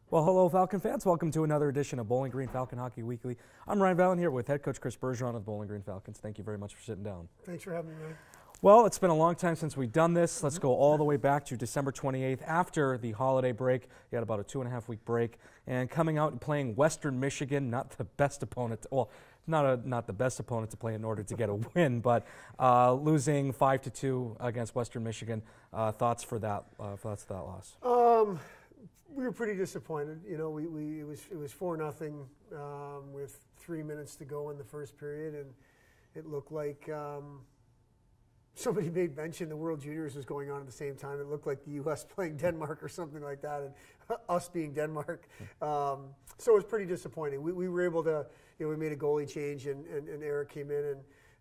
Well, hello, Falcon fans. Welcome to another edition of Bowling Green Falcon Hockey Weekly. I'm Ryan Vallon here with head coach Chris Bergeron of the Bowling Green Falcons. Thank you very much for sitting down. Thanks for having me, Ryan. Well, it's been a long time since we've done this. Let's go all the way back to December 28th after the holiday break. You had about a 2.5-week break, and coming out and playing Western Michigan, not the best opponent. Well, not the best opponent to play in order to get a win, but losing 5-2 against Western Michigan. Thoughts for that loss? We were pretty disappointed. You know, it was 4-0 with 3 minutes to go in the first period, and it looked like somebody made mention the World Juniors was going on at the same time. It looked like the U.S. playing Denmark or something like that, and us being Denmark. So it was pretty disappointing. We were able to, we made a goalie change, and Eric came in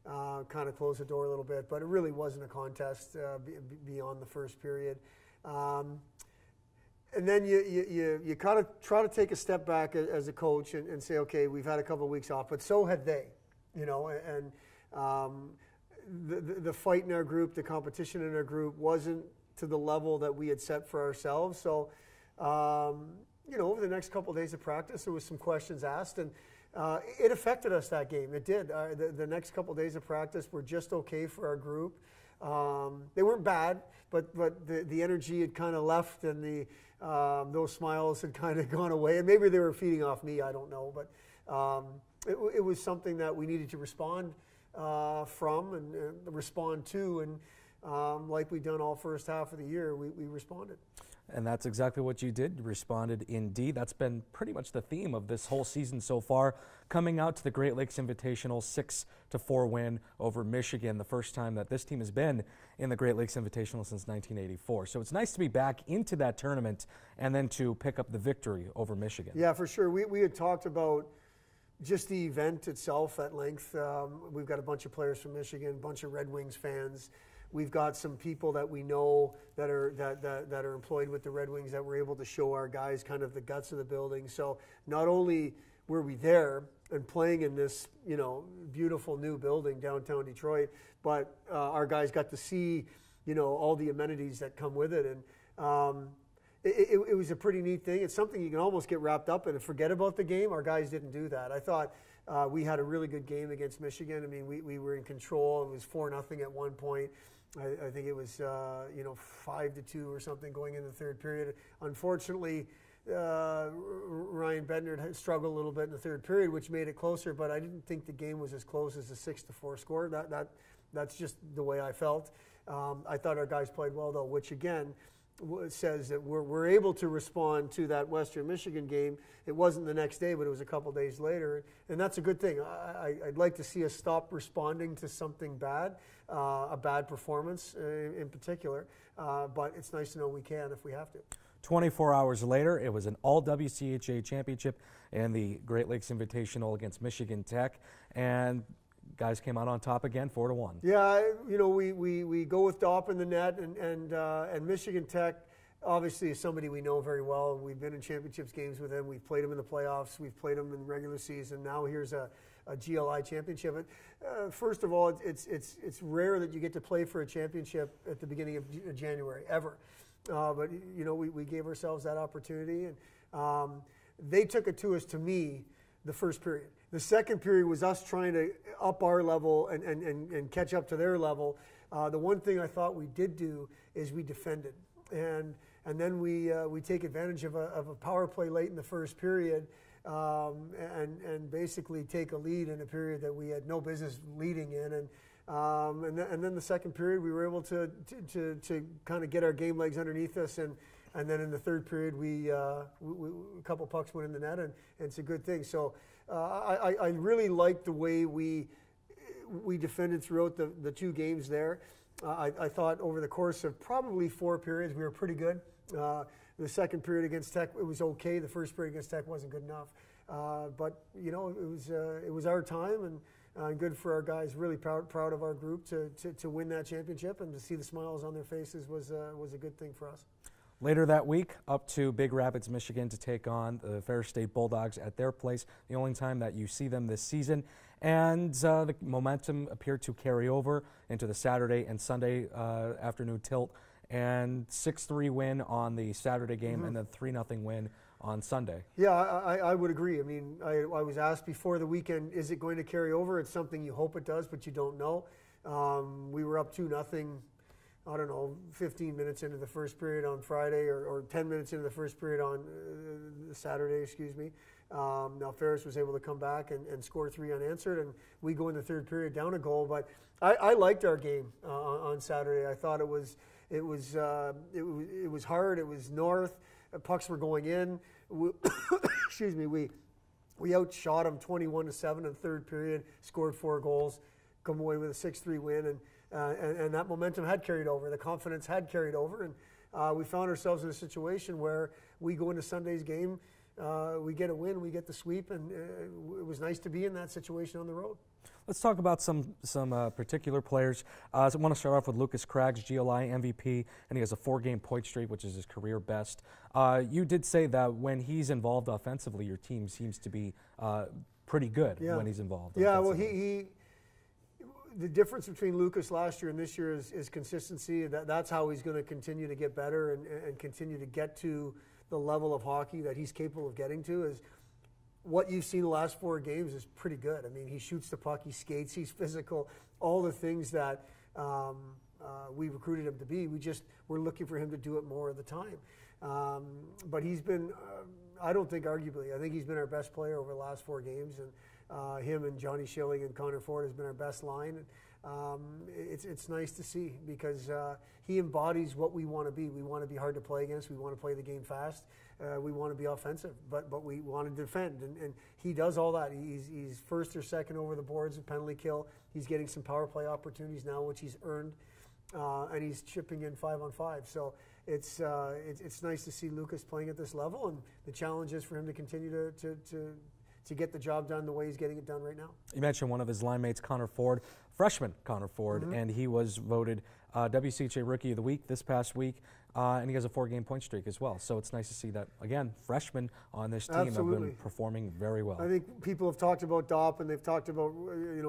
and kind of closed the door a little bit, but it really wasn't a contest beyond the first period. And then you kind of try to take a step back as a coach and say, okay, we've had a couple of weeks off, but so had they, and the fight in our group, the competition in our group wasn't to the level that we had set for ourselves. So, over the next couple of days of practice, there was some questions asked, and it affected us that game. It did. The next couple of days of practice were just okay for our group. They weren't bad, but the energy had kind of left, and those smiles had kind of gone away. And maybe they were feeding off me, I don't know. But it was something that we needed to respond from and respond to. And like we've done all first half of the year, we responded. And that's exactly what you did. You responded indeed. That's been pretty much the theme of this whole season so far. Coming out to the Great Lakes Invitational, 6-4 win over Michigan, the first time that this team has been in the Great Lakes Invitational since 1984. So it's nice to be back into that tournament and then to pick up the victory over Michigan. Yeah, for sure. We had talked about just the event itself at length. We've got a bunch of players from Michigan, a bunch of Red Wings fans. We've got some people that we know that are employed with the Red Wings that were able to show our guys kind of the guts of the building. So not only were we there and playing in this, beautiful new building downtown Detroit, but our guys got to see, all the amenities that come with it. And it was a pretty neat thing. It's something you can almost get wrapped up in and forget about the game. Our guys didn't do that. I thought we had a really good game against Michigan. I mean, we were in control. It was 4-0 at one point. I think it was 5-2 or something going into the third period. Unfortunately, Ryan Bednar had struggled a little bit in the third period, which made it closer. But I didn't think the game was as close as the 6-4 score. That's just the way I felt. I thought our guys played well, though, which again says that we're able to respond to that Western Michigan game. It wasn't the next day, but it was a couple days later, and that's a good thing. I'd like to see us stop responding to something bad, a bad performance in particular, but it's nice to know we can if we have to. 24 hours later, it was an all-WCHA championship and the Great Lakes Invitational against Michigan Tech, and guys came out on top again, 4-1. Yeah, we go with Dopp in the net, and Michigan Tech obviously is somebody we know very well. We've been in championships games with them. We've played them in the playoffs. We've played them in regular season. Now here's a GLI championship. First of all, it's rare that you get to play for a championship at the beginning of January ever. But we gave ourselves that opportunity, and they took it to me the first period. The second period was us trying to up our level and catch up to their level. The one thing I thought we did do is we defended, and then we take advantage of a power play late in the first period, and basically take a lead in a period that we had no business leading in, and then the second period we were able to kind of get our game legs underneath us, and then in the third period we a couple pucks went in the net, and it's a good thing. So I really liked the way we defended throughout the two games there. I thought over the course of probably 4 periods we were pretty good. The second period against Tech, it was okay. The first period against Tech wasn't good enough. But it was our time, and good for our guys. Really proud of our group to win that championship, and to see the smiles on their faces was a good thing for us. Later that week, up to Big Rapids, Michigan to take on the Ferris State Bulldogs at their place, the only time that you see them this season. And the momentum appeared to carry over into the Saturday and Sunday afternoon tilt. And 6-3 win on the Saturday game, and then 3-0 win on Sunday. Yeah, I would agree. I mean, I was asked before the weekend, is it going to carry over? It's something you hope it does, but you don't know. We were up 2-0, I don't know, 15 minutes into the first period on Friday, or 10 minutes into the first period on Saturday, excuse me. Now Ferris was able to come back and score 3 unanswered, and we go in the third period down a goal. But I liked our game on Saturday. I thought it was hard. It was north. Pucks were going in. Excuse me. We outshot them 21-7 in the third period. Scored 4 goals. Come away with a 6-3 win, and that momentum had carried over. The confidence had carried over, and we found ourselves in a situation where we go into Sunday's game. We get a win, we get the sweep, and it was nice to be in that situation on the road. Let's talk about some particular players. I want to start off with Lucas Crags, GLI MVP, and he has a 4-game point streak, which is his career best. You did say that when he's involved offensively, your team seems to be pretty good when he's involved. Yeah, well, the difference between Lucas last year and this year is consistency. That's how he's going to continue to get better and continue to get to the level of hockey that he's capable of getting to. Is what you've seen the last 4 games is pretty good. I mean, he shoots the puck, he skates, he's physical, all the things that we recruited him to be. We're looking for him to do it more of the time. But he's been, I don't think arguably, I think he's been our best player over the last 4 games. And him and Johnny Schilling and Connor Ford has been our best line. It's nice to see because he embodies what we want to be. We want to be hard to play against. We want to play the game fast. We want to be offensive, but we want to defend. And he does all that. He's first or second over the boards in penalty kill. He's getting some power play opportunities now, which he's earned. And he's chipping in 5-on-5. So it's nice to see Lucas playing at this level. And the challenge is for him to continue to get the job done the way he's getting it done right now. You mentioned one of his line mates, Connor Ford, freshman Connor Ford, and he was voted WCHA Rookie of the Week this past week, and he has a 4-game point streak as well. So it's nice to see that, again, freshmen on this team have been performing very well. I think people have talked about Dopp, and they've talked about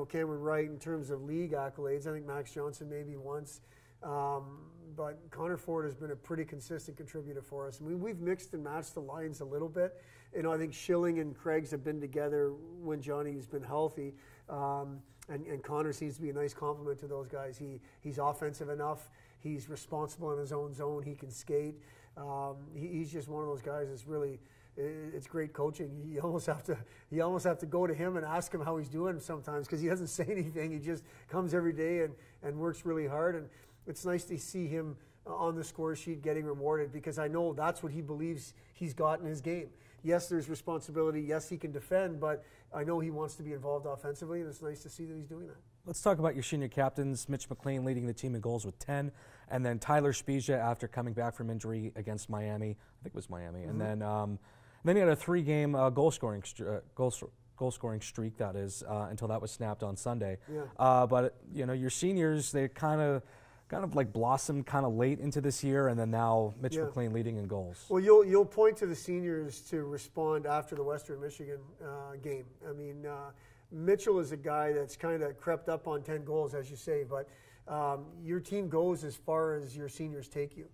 Cameron Wright in terms of league accolades. I think Max Johnson maybe once. But Connor Ford has been a pretty consistent contributor for us. I mean, we've mixed and matched the lines a little bit. I think Schilling and Crags have been together when Johnny's been healthy. And Connor seems to be a nice complement to those guys. He's offensive enough. He's responsible in his own zone. He can skate. He's just one of those guys that's really, it's great coaching. You almost have to go to him and ask him how he's doing sometimes because he doesn't say anything. He just comes every day and works really hard. And it's nice to see him on the score sheet getting rewarded because I know that's what he believes he's got in his game. Yes, there's responsibility. Yes, he can defend, but I know he wants to be involved offensively, and it's nice to see that he's doing that. Let's talk about your senior captains. Mitch McLean leading the team in goals with 10, and then Tyler Spezia after coming back from injury against Miami. I think it was Miami. And then he had a 3-game goal scoring streak, that is, until that was snapped on Sunday. Yeah. But your seniors, they kind of like blossomed kind of late into this year, and then now Mitch McLean leading in goals. Well, you'll point to the seniors to respond after the Western Michigan game. I mean, Mitchell is a guy that's kind of crept up on 10 goals, as you say, but your team goes as far as your seniors take you.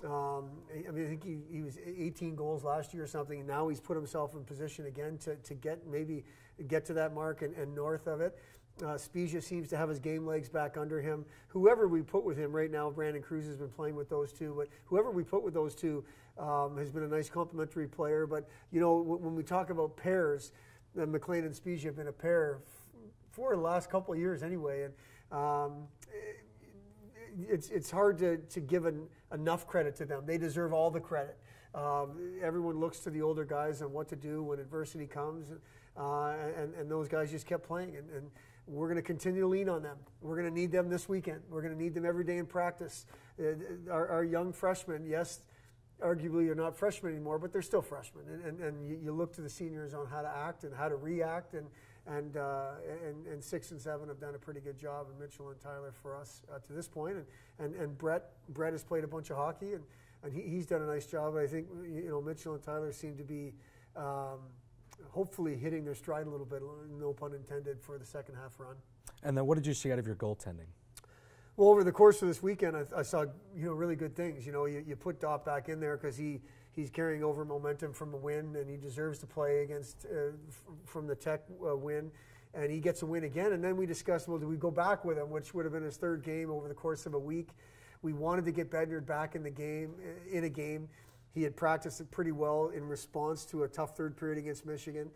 I mean, I think he was 18 goals last year or something, and now he's put himself in position again to get to that mark and north of it. Spezia seems to have his game legs back under him. Whoever we put with him right now, Brandon Cruz has been playing with those two, but whoever we put with those two has been a nice complementary player. But, when we talk about pairs, McLean and Spezia have been a pair for the last couple of years anyway. And it's hard to give enough credit to them. They deserve all the credit. Everyone looks to the older guys on what to do when adversity comes, and those guys just kept playing. And we're going to continue to lean on them. We're going to need them this weekend. We're going to need them every day in practice. Our young freshmen, yes, arguably are not freshmen anymore, but they're still freshmen. And you look to the seniors on how to act and how to react. And 6 and 7 have done a pretty good job, and Mitchell and Tyler for us to this point. And Brett has played a bunch of hockey, and he's done a nice job. I think Mitchell and Tyler seem to be hopefully hitting their stride a little bit, no pun intended, for the second half run. And then what did you see out of your goaltending? Well, over the course of this weekend, I saw really good things. You put Dopp back in there because he's carrying over momentum from a win, and he deserves to play against from the Tech win, and he gets a win again. And then we discussed, well, do we go back with him, which would have been his third game over the course of a week. We wanted to get Bednard back in a game. He had practiced it pretty well in response to a tough third period against Michigan.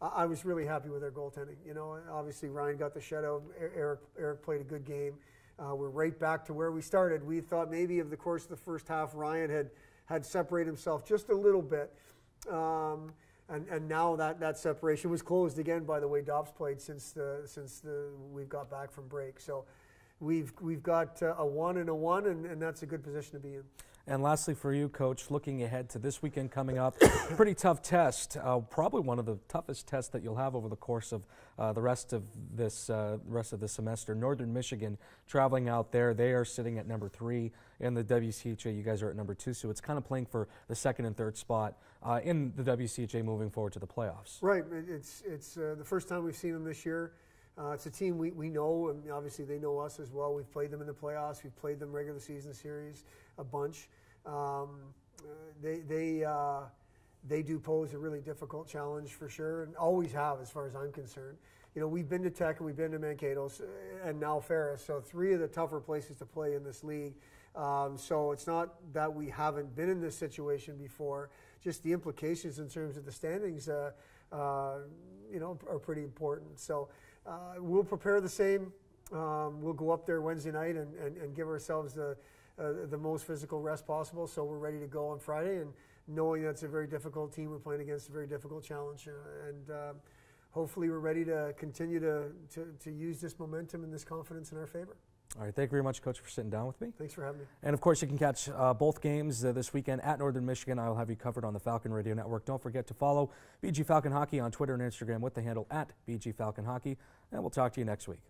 I was really happy with their goaltending. Obviously Ryan got the shutout. Eric played a good game. We're right back to where we started. We thought maybe over the course of the first half, Ryan had separated himself just a little bit. And now that separation was closed again by the way Dobbs played since we've got back from break. So we've got a 1 and a 1, and that's a good position to be in. And lastly for you, Coach, looking ahead to this weekend coming up, pretty tough test, probably one of the toughest tests that you'll have over the course of the rest of this semester. Northern Michigan traveling out there, they are sitting at number 3 in the WCHA. You guys are at number 2, so it's kind of playing for the second and third spot in the WCHA moving forward to the playoffs. Right, it's the first time we've seen them this year. It's a team we know, and obviously they know us as well. We've played them in the playoffs. We've played them regular season series a bunch. They do pose a really difficult challenge for sure, and always have as far as I'm concerned. We've been to Tech and we've been to Mankato and now Ferris, so 3 of the tougher places to play in this league. So it's not that we haven't been in this situation before, just the implications in terms of the standings are pretty important. So we'll prepare the same. We'll go up there Wednesday night and give ourselves the most physical rest possible, so we're ready to go on Friday, and knowing that's a very difficult team we're playing against, a very difficult challenge, and hopefully we're ready to continue to use this momentum and this confidence in our favor. All right, thank you very much, Coach, for sitting down with me. Thanks for having me. And of course, you can catch both games this weekend at Northern Michigan. I'll have you covered on the Falcon Radio Network. Don't forget to follow BG Falcon Hockey on Twitter and Instagram with the handle @BG Falcon Hockey, and we'll talk to you next week.